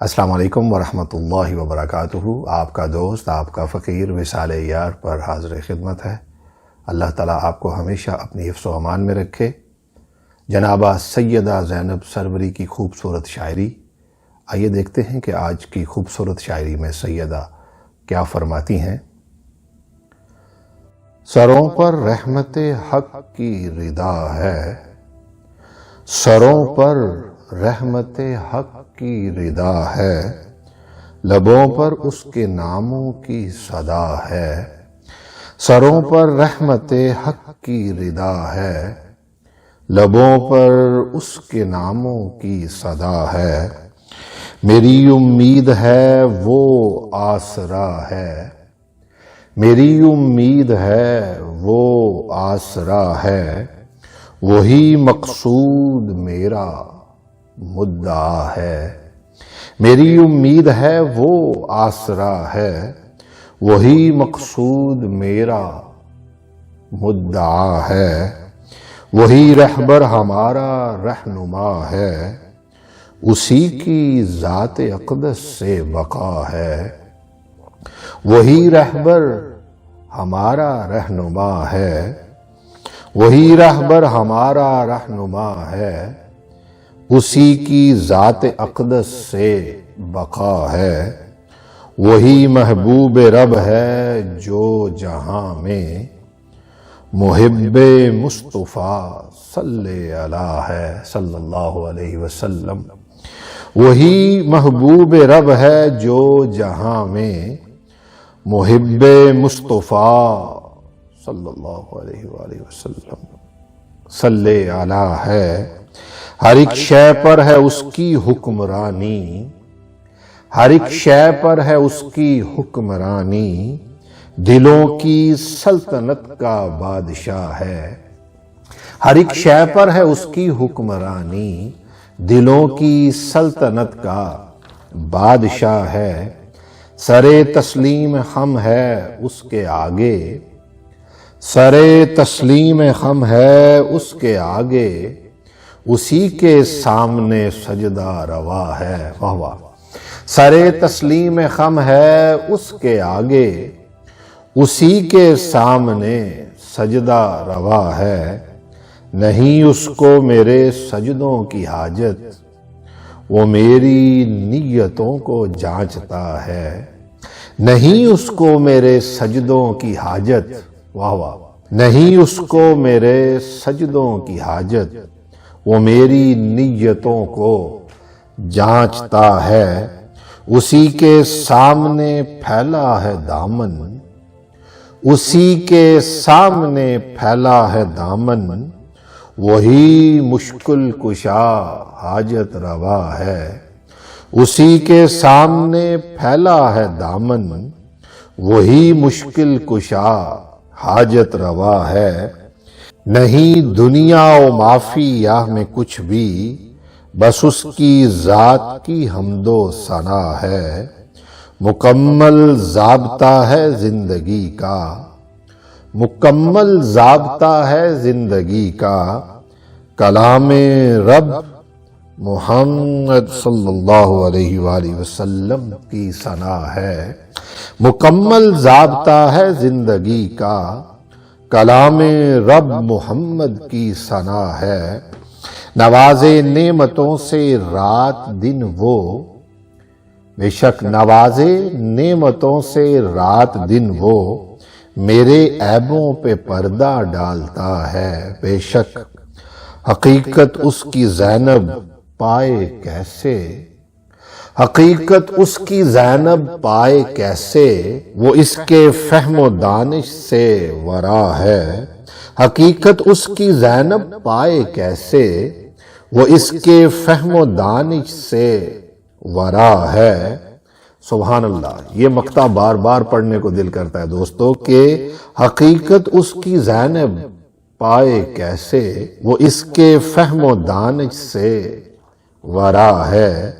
السلام علیکم ورحمۃ اللہ وبرکاتہ۔ آپ کا دوست، آپ کا فقیر وصال یار پر حاضر خدمت ہے۔ اللہ تعالیٰ آپ کو ہمیشہ اپنی حفظ و امان میں رکھے۔ جنابہ سیدہ زینب سروری کی خوبصورت شاعری، آئیے دیکھتے ہیں کہ آج کی خوبصورت شاعری میں سیدہ کیا فرماتی ہیں۔ سروں پر رحمت حق کی ردا ہے، سروں پر رحمت حق کی ردا ہے، لبوں پر اس کے ناموں کی صدا ہے۔ سروں پر رحمت حق کی ردا ہے، لبوں پر اس کے ناموں کی صدا ہے۔ میری امید ہے وہ آسرا ہے، میری امید ہے وہ آسرا ہے، وہی مقصود میرا مدعا ہے۔ میری امید ہے وہ آسرا ہے، وہی مقصود میرا مدعا ہے۔ وہی رہبر ہمارا رہنما ہے، اسی کی ذات اقدس سے بقا ہے۔ وہی رہبر ہمارا رہنما ہے، وہی رہبر ہمارا رہنما ہے، اسی کی ذات اقدس سے بقا ہے۔ وہی محبوب رب ہے جو جہاں میں، محب مصطفیٰ صلی اللہ ہے صلی اللہ علیہ وسلم۔ وہی محبوب رب ہے جو جہاں میں، محب مصطفیٰ صلی اللہ علیہ وآلہ وسلم صلی اللہ ہے۔ ہر ایک شے پر ہے اس کی حکمرانی، ہر ایک شے پر ہے اس کی حکمرانی، دلوں کی سلطنت کا بادشاہ ہے۔ ہر ایک شے پر ہے اس کی حکمرانی، دلوں کی سلطنت کا بادشاہ ہے۔ سرے تسلیم خم ہے اس کے آگے، سرے تسلیم خم ہے اس کے آگے، اسی کے سامنے سجدہ روا ہے۔ واہ واہ۔ سرے تسلیم خم ہے اس کے آگے، اسی کے سامنے سجدہ روا ہے۔ نہیں اس کو میرے سجدوں کی حاجت، وہ میری نیتوں کو جانچتا ہے۔ نہیں اس کو میرے سجدوں کی حاجت، واہ واہ، نہیں اس کو میرے سجدوں کی حاجت، وہ میری نیتوں کو جانچتا ہے۔ اسی کے سامنے پھیلا ہے دامن، اسی کے سامنے پھیلا ہے دامن، وہی مشکل کشا حاجت روا ہے۔ اسی کے سامنے پھیلا ہے دامن، وہی مشکل کشا حاجت روا ہے۔ نہیں دنیا و معافیہ میں کچھ بھی، بس اس کی ذات کی حمد و ثنا ہے۔ مکمل ضابطہ ہے زندگی کا، مکمل ضابطہ ہے زندگی کا، کلام رب محمد صلی اللہ علیہ وآلہ وسلم کی ثنا ہے۔ مکمل ضابطہ ہے زندگی کا، کلام رب محمد کی ثنا ہے۔ نوازے نعمتوں سے رات دن وہ، بے شک نوازے نعمتوں سے رات دن وہ، میرے عیبوں پہ پردہ ڈالتا ہے۔ بے شک حقیقت اس کی زینب پائے کیسے، حقیقت اس کی زینب پائے کیسے، وہ اس کے فہم و دانش سے ورا ہے۔ حقیقت اس کی زینب پائے کیسے، وہ اس کے فہم و دانش سے ورا ہے۔ سبحان اللہ۔ یہ مقطع بار بار پڑھنے کو دل کرتا ہے دوستو کہ حقیقت اس کی زینب پائے کیسے، وہ اس کے فہم و دانش سے ورا ہے۔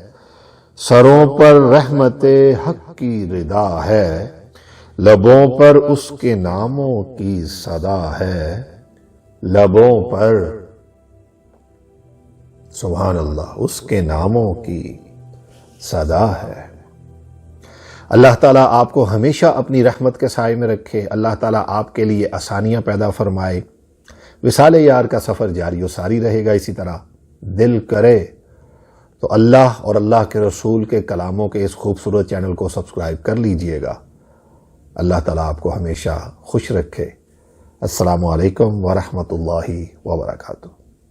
سروں پر رحمت حق کی ردا ہے، لبوں پر اس کے ناموں کی صدا ہے۔ لبوں پر سبحان اللہ اس کے ناموں کی صدا ہے۔ اللہ تعالیٰ آپ کو ہمیشہ اپنی رحمت کے سائے میں رکھے، اللہ تعالیٰ آپ کے لیے آسانیاں پیدا فرمائے، وصال یار کا سفر جاری و ساری رہے گا۔ اسی طرح دل کرے تو اللہ اور اللہ کے رسول کے کلاموں کے اس خوبصورت چینل کو سبسکرائب کر لیجئے گا۔ اللہ تعالیٰ آپ کو ہمیشہ خوش رکھے۔ السلام علیکم ورحمۃ اللہ وبرکاتہ۔